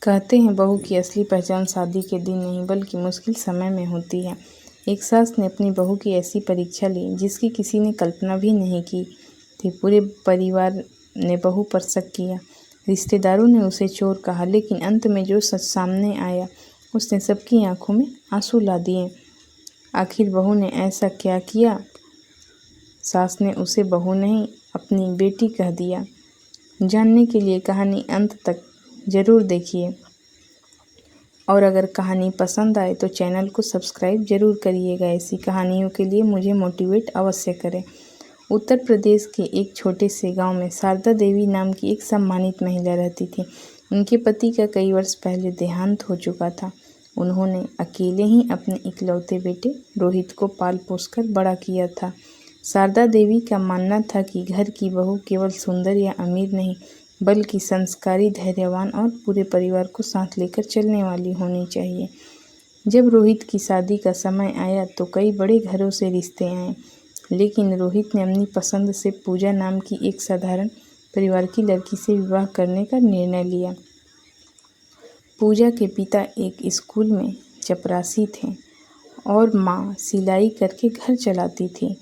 कहते हैं बहू की असली पहचान शादी के दिन नहीं बल्कि मुश्किल समय में होती है। एक सास ने अपनी बहू की ऐसी परीक्षा ली जिसकी किसी ने कल्पना भी नहीं की थी। पूरे परिवार ने बहू पर शक किया, रिश्तेदारों ने उसे चोर कहा, लेकिन अंत में जो सच सामने आया उसने सबकी आंखों में आंसू ला दिए। आखिर बहू ने ऐसा क्या किया? सास ने उसे बहू नहीं अपनी बेटी कह दिया। जानने के लिए कहानी अंत तक ज़रूर देखिए और अगर कहानी पसंद आए तो चैनल को सब्सक्राइब ज़रूर करिएगा। ऐसी कहानियों के लिए मुझे मोटिवेट अवश्य करें। उत्तर प्रदेश के एक छोटे से गांव में शारदा देवी नाम की एक सम्मानित महिला रहती थी। उनके पति का कई वर्ष पहले देहांत हो चुका था। उन्होंने अकेले ही अपने इकलौते बेटे रोहित को पाल पोसकर बड़ा किया था। शारदा देवी का मानना था कि घर की बहू केवल सुंदर या अमीर नहीं बल्कि संस्कारी, धैर्यवान और पूरे परिवार को साथ लेकर चलने वाली होनी चाहिए। जब रोहित की शादी का समय आया तो कई बड़े घरों से रिश्ते आए, लेकिन रोहित ने अपनी पसंद से पूजा नाम की एक साधारण परिवार की लड़की से विवाह करने का निर्णय लिया। पूजा के पिता एक स्कूल में चपरासी थे और माँ सिलाई करके घर चलाती थी।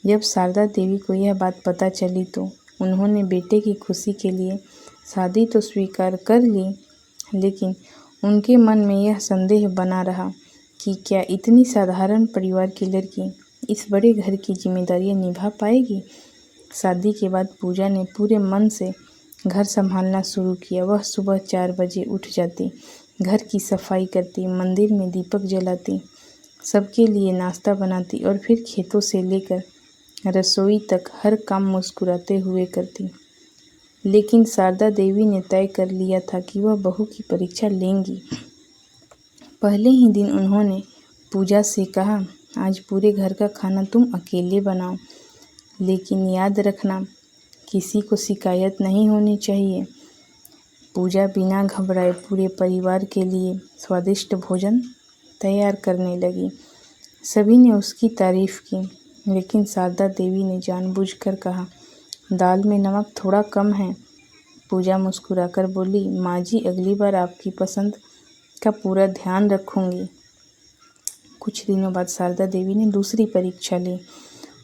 जब शारदा देवी को यह बात पता चली तो उन्होंने बेटे की खुशी के लिए शादी तो स्वीकार कर ली, लेकिन उनके मन में यह संदेह बना रहा कि क्या इतनी साधारण परिवार की लड़की इस बड़े घर की जिम्मेदारियां निभा पाएगी। शादी के बाद पूजा ने पूरे मन से घर संभालना शुरू किया। वह सुबह 4 बजे उठ जाती, घर की सफाई करती, मंदिर में दीपक जलाती, सबके लिए नाश्ता बनाती और फिर खेतों से लेकर रसोई तक हर काम मुस्कुराते हुए करती। लेकिन शारदा देवी ने तय कर लिया था कि वह बहू की परीक्षा लेंगी। पहले ही दिन उन्होंने पूजा से कहा, आज पूरे घर का खाना तुम अकेले बनाओ, लेकिन याद रखना किसी को शिकायत नहीं होनी चाहिए। पूजा बिना घबराए पूरे परिवार के लिए स्वादिष्ट भोजन तैयार करने लगी। सभी ने उसकी तारीफ की, लेकिन शारदा देवी ने जानबूझकर कहा, दाल में नमक थोड़ा कम है। पूजा मुस्कुराकर बोली, माँ जी, अगली बार आपकी पसंद का पूरा ध्यान रखूंगी। कुछ दिनों बाद शारदा देवी ने दूसरी परीक्षा ली।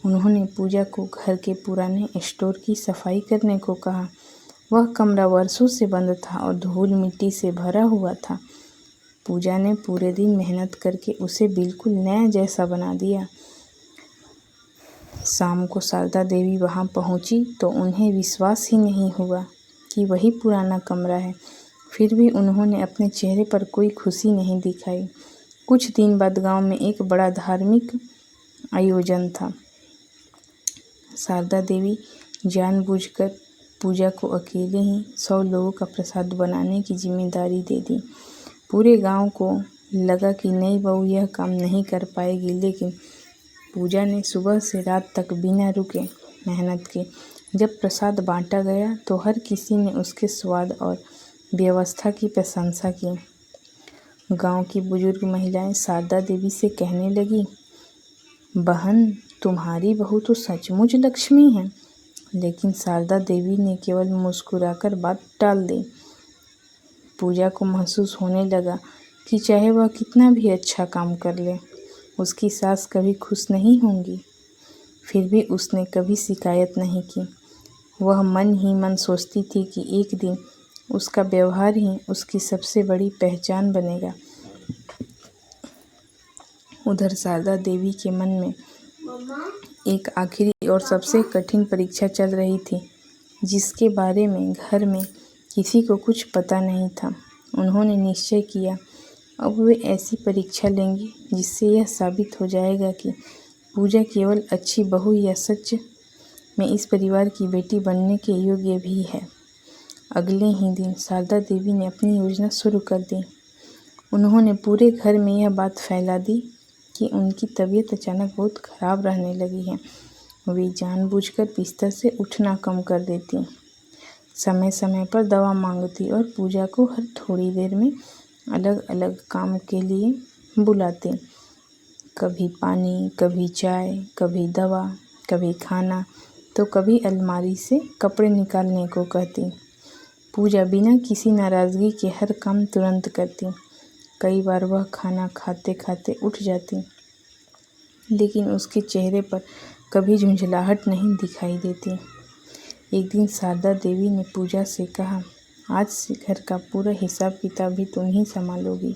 उन्होंने पूजा को घर के पुराने स्टोर की सफाई करने को कहा। वह कमरा वर्षों से बंद था और धूल मिट्टी से भरा हुआ था। पूजा ने पूरे दिन मेहनत करके उसे बिल्कुल नया जैसा बना दिया। शाम को शारदा देवी वहां पहुंची तो उन्हें विश्वास ही नहीं हुआ कि वही पुराना कमरा है। फिर भी उन्होंने अपने चेहरे पर कोई खुशी नहीं दिखाई। कुछ दिन बाद गांव में एक बड़ा धार्मिक आयोजन था। शारदा देवी जानबूझकर पूजा को अकेले ही 100 लोगों का प्रसाद बनाने की जिम्मेदारी दे दी। पूरे गांव को लगा कि नई बहू यह काम नहीं कर पाएगी, लेकिन पूजा ने सुबह से रात तक बिना रुके मेहनत की। जब प्रसाद बांटा गया तो हर किसी ने उसके स्वाद और व्यवस्था की प्रशंसा की। गांव की बुजुर्ग महिलाएं शारदा देवी से कहने लगी, बहन, तुम्हारी बहू तो सचमुच लक्ष्मी है। लेकिन शारदा देवी ने केवल मुस्कुराकर बात टाल दी। पूजा को महसूस होने लगा कि चाहे वह कितना भी अच्छा काम कर ले, उसकी सास कभी खुश नहीं होंगी। फिर भी उसने कभी शिकायत नहीं की। वह मन ही मन सोचती थी कि एक दिन उसका व्यवहार ही उसकी सबसे बड़ी पहचान बनेगा। उधर शारदा देवी के मन में एक आखिरी और सबसे कठिन परीक्षा चल रही थी, जिसके बारे में घर में किसी को कुछ पता नहीं था। उन्होंने निश्चय किया, अब वे ऐसी परीक्षा लेंगी जिससे यह साबित हो जाएगा कि पूजा केवल अच्छी बहू या सच में इस परिवार की बेटी बनने के योग्य भी है। अगले ही दिन शारदा देवी ने अपनी योजना शुरू कर दी। उन्होंने पूरे घर में यह बात फैला दी कि उनकी तबीयत अचानक बहुत खराब रहने लगी है। वे जानबूझकर बिस्तर से उठना कम कर देती, समय समय पर दवा मांगती और पूजा को हर थोड़ी देर में अलग अलग काम के लिए बुलाती। कभी पानी, कभी चाय, कभी दवा, कभी खाना, तो कभी अलमारी से कपड़े निकालने को कहती। पूजा बिना किसी नाराज़गी के हर काम तुरंत करती। कई बार वह खाना खाते खाते उठ जाती, लेकिन उसके चेहरे पर कभी झुंझलाहट नहीं दिखाई देती। एक दिन शारदा देवी ने पूजा से कहा, आज से घर का पूरा हिसाब किताब भी तुम ही संभालोगी।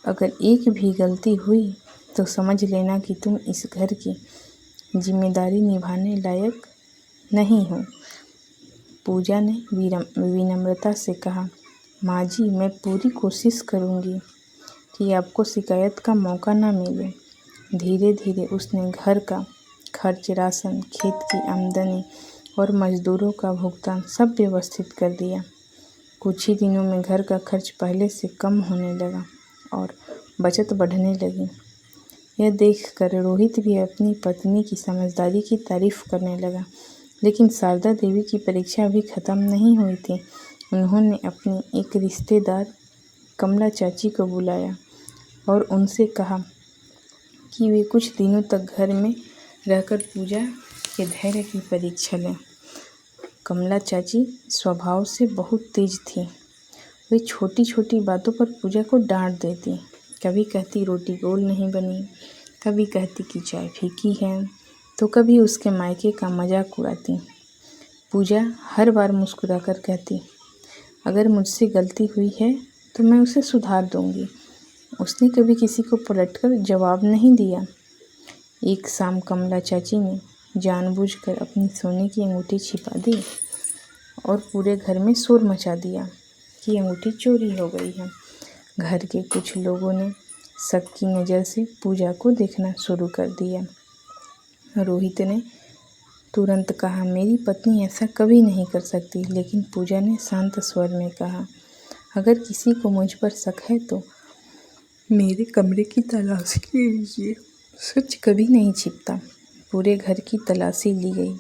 अगर एक भी गलती हुई तो समझ लेना कि तुम इस घर की जिम्मेदारी निभाने लायक नहीं हो। पूजा ने विनम्रता से कहा, माँ जी, मैं पूरी कोशिश करूँगी कि आपको शिकायत का मौका न मिले। धीरे धीरे उसने घर का खर्च, राशन, खेत की आमदनी और मजदूरों का भुगतान सब व्यवस्थित कर दिया। कुछ ही दिनों में घर का खर्च पहले से कम होने लगा और बचत बढ़ने लगी। यह देखकर रोहित भी अपनी पत्नी की समझदारी की तारीफ करने लगा। लेकिन शारदा देवी की परीक्षा अभी ख़त्म नहीं हुई थी। उन्होंने अपनी एक रिश्तेदार कमला चाची को बुलाया और उनसे कहा कि वे कुछ दिनों तक घर में रहकर पूजा के धैर्य की परीक्षा लें। कमला चाची स्वभाव से बहुत तेज थी। वे छोटी छोटी बातों पर पूजा को डांट देती। कभी कहती रोटी गोल नहीं बनी, कभी कहती कि चाय फीकी है, तो कभी उसके मायके का मजाक उड़ाती। पूजा हर बार मुस्कुराकर कहती, अगर मुझसे गलती हुई है तो मैं उसे सुधार दूंगी। उसने कभी किसी को पलटकर जवाब नहीं दिया। एक शाम कमला चाची ने जानबूझकर अपनी सोने की अंगूठी छिपा दी और पूरे घर में शोर मचा दिया कि अंगूठी चोरी हो गई है। घर के कुछ लोगों ने शक की नज़र से पूजा को देखना शुरू कर दिया। रोहित ने तुरंत कहा, मेरी पत्नी ऐसा कभी नहीं कर सकती। लेकिन पूजा ने शांत स्वर में कहा, अगर किसी को मुझ पर शक है तो मेरे कमरे की तलाशी लीजिए। सच कभी नहीं छिपता। पूरे घर की तलाशी ली गई,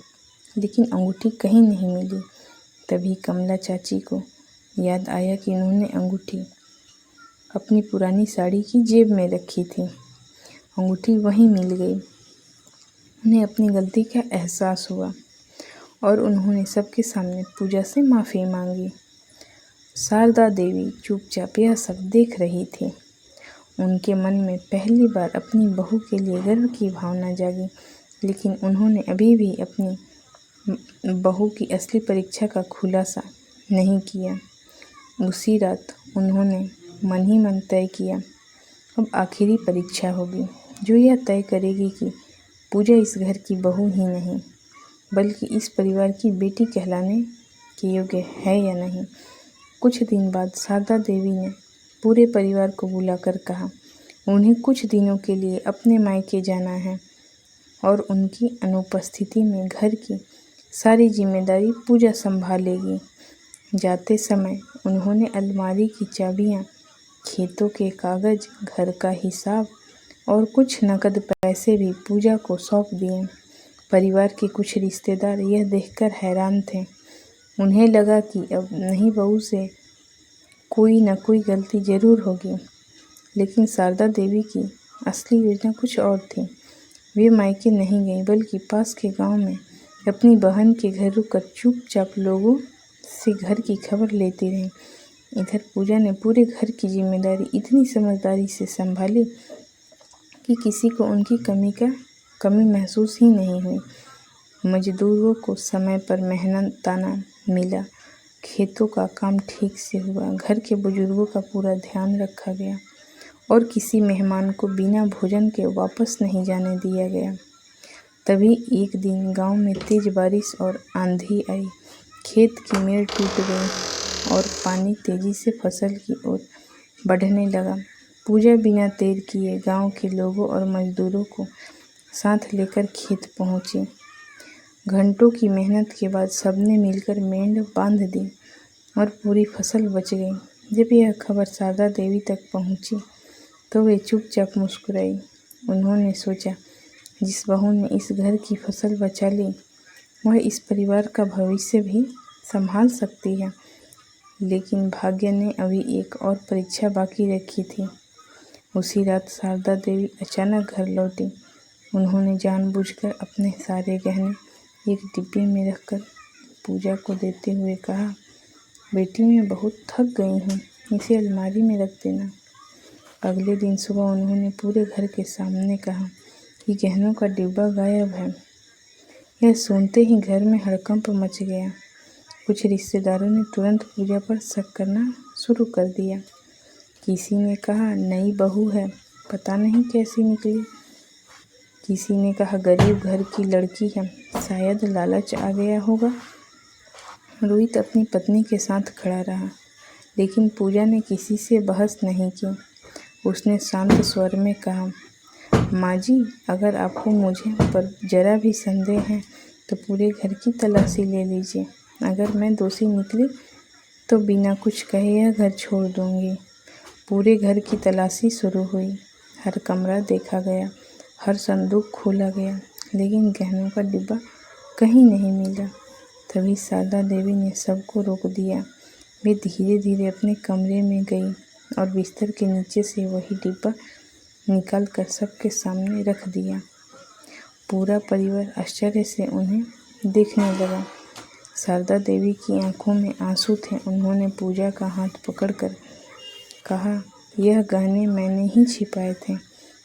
लेकिन अंगूठी कहीं नहीं मिली। तभी कमला चाची को याद आया कि उन्होंने अंगूठी अपनी पुरानी साड़ी की जेब में रखी थी। अंगूठी वहीं मिल गई। उन्हें अपनी गलती का एहसास हुआ और उन्होंने सबके सामने पूजा से माफ़ी मांगी। शारदा देवी चुपचाप यह सब देख रही थी। उनके मन में पहली बार अपनी बहू के लिए गर्व की भावना जागी। लेकिन उन्होंने अभी भी अपनी बहू की असली परीक्षा का खुलासा नहीं किया। उसी रात उन्होंने मन ही मन तय किया, अब आखिरी परीक्षा होगी जो यह तय करेगी कि पूजा इस घर की बहू ही नहीं बल्कि इस परिवार की बेटी कहलाने के योग्य है या नहीं। कुछ दिन बाद शारदा देवी ने पूरे परिवार को बुलाकर कहा, उन्हें कुछ दिनों के लिए अपने मायके जाना है और उनकी अनुपस्थिति में घर की सारी जिम्मेदारी पूजा संभालेगी। जाते समय उन्होंने अलमारी की चाबियां, खेतों के कागज, घर का हिसाब और कुछ नकद पैसे भी पूजा को सौंप दिए। परिवार के कुछ रिश्तेदार यह देखकर हैरान थे। उन्हें लगा कि अब नई बहू से कोई न कोई गलती जरूर होगी। लेकिन शारदा देवी की असली योजना कुछ और थी। वे मायके नहीं गईं बल्कि पास के गांव में अपनी बहन के घर रुककर चुपचाप लोगों से घर की खबर लेती रहीं। इधर पूजा ने पूरे घर की जिम्मेदारी इतनी समझदारी से संभाली कि किसी को उनकी कमी महसूस ही नहीं हुई। मजदूरों को समय पर मेहनताना मिला, खेतों का काम ठीक से हुआ, घर के बुजुर्गों का पूरा ध्यान रखा गया और किसी मेहमान को बिना भोजन के वापस नहीं जाने दिया गया। तभी एक दिन गांव में तेज बारिश और आंधी आई। खेत की मेड़ टूट गई और पानी तेजी से फसल की ओर बढ़ने लगा। पूजा बिना देर किए गांव के लोगों और मजदूरों को साथ लेकर खेत पहुंची। घंटों की मेहनत के बाद सबने मिलकर मेड़ बांध दी और पूरी फसल बच गई। जब यह खबर शारदा देवी तक पहुंची तो वे चुपचाप मुस्कुराई। उन्होंने सोचा, जिस बहू ने इस घर की फसल बचा ली वह इस परिवार का भविष्य भी संभाल सकती है। लेकिन भाग्य ने अभी एक और परीक्षा बाकी रखी थी। उसी रात शारदा देवी अचानक घर लौटी। उन्होंने जानबूझकर अपने सारे गहने एक डिब्बे में रखकर पूजा को देते हुए कहा, बेटी मैं बहुत थक गई हूँ, इसे अलमारी में रख देना। अगले दिन सुबह उन्होंने पूरे घर के सामने कहा कि गहनों का डिब्बा गायब है। यह सुनते ही घर में हड़कंप मच गया। कुछ रिश्तेदारों ने तुरंत पूजा पर शक करना शुरू कर दिया। किसी ने कहा नई बहू है, पता नहीं कैसी निकली। किसी ने कहा गरीब घर की लड़की है, शायद लालच आ गया होगा। रोहित अपनी पत्नी के साथ खड़ा रहा, लेकिन पूजा ने किसी से बहस नहीं की। उसने शांत स्वर में कहा, माँ जी, अगर आपको मुझे पर जरा भी संदेह है तो पूरे घर की तलाशी ले लीजिए। अगर मैं दोषी निकली तो बिना कुछ कहे यह घर छोड़ दूंगी। पूरे घर की तलाशी शुरू हुई। हर कमरा देखा गया, हर संदूक खोला गया, लेकिन गहनों का डिब्बा कहीं नहीं मिला। तभी शारदा देवी ने सबको रोक दिया। वे धीरे धीरे अपने कमरे में गई और बिस्तर के नीचे से वही डिब्बा निकाल कर सबके सामने रख दिया। पूरा परिवार आश्चर्य से उन्हें देखने लगा। शारदा देवी की आंखों में आंसू थे। उन्होंने पूजा का हाथ पकड़कर कहा, यह गहने मैंने ही छिपाए थे।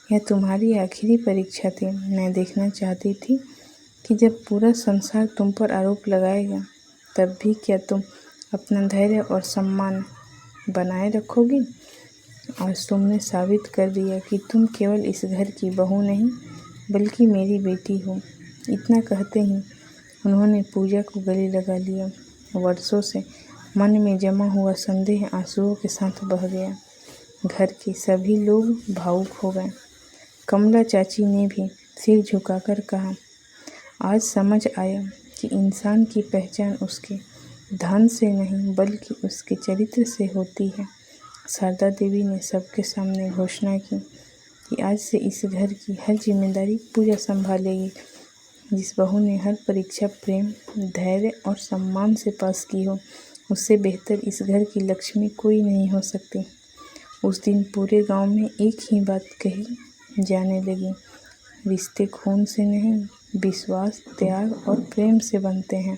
यह तुम्हारी आखिरी परीक्षा थी। मैं देखना चाहती थी कि जब पूरा संसार तुम पर आरोप लगाएगा, तब भी क्या तुम अपना धैर्य और सम्मान बनाए रखोगी। आज तुमने साबित कर दिया कि तुम केवल इस घर की बहू नहीं, बल्कि मेरी बेटी हो। इतना कहते ही उन्होंने पूजा को गले लगा लिया। वर्षों से मन में जमा हुआ संदेह आंसुओं के साथ बह गया। घर के सभी लोग भावुक हो गए। कमला चाची ने भी सिर झुकाकर कहा, आज समझ आया कि इंसान की पहचान उसके धन से नहीं, बल्कि उसके चरित्र से होती है। शारदा देवी ने सबके सामने घोषणा की कि आज से इस घर की हर जिम्मेदारी पूजा संभालेगी। जिस बहू ने हर परीक्षा प्रेम, धैर्य और सम्मान से पास की हो, उससे बेहतर इस घर की लक्ष्मी कोई नहीं हो सकती। उस दिन पूरे गांव में एक ही बात कही जाने लगी, रिश्ते खून से नहीं, विश्वास, त्याग और प्रेम से बनते हैं।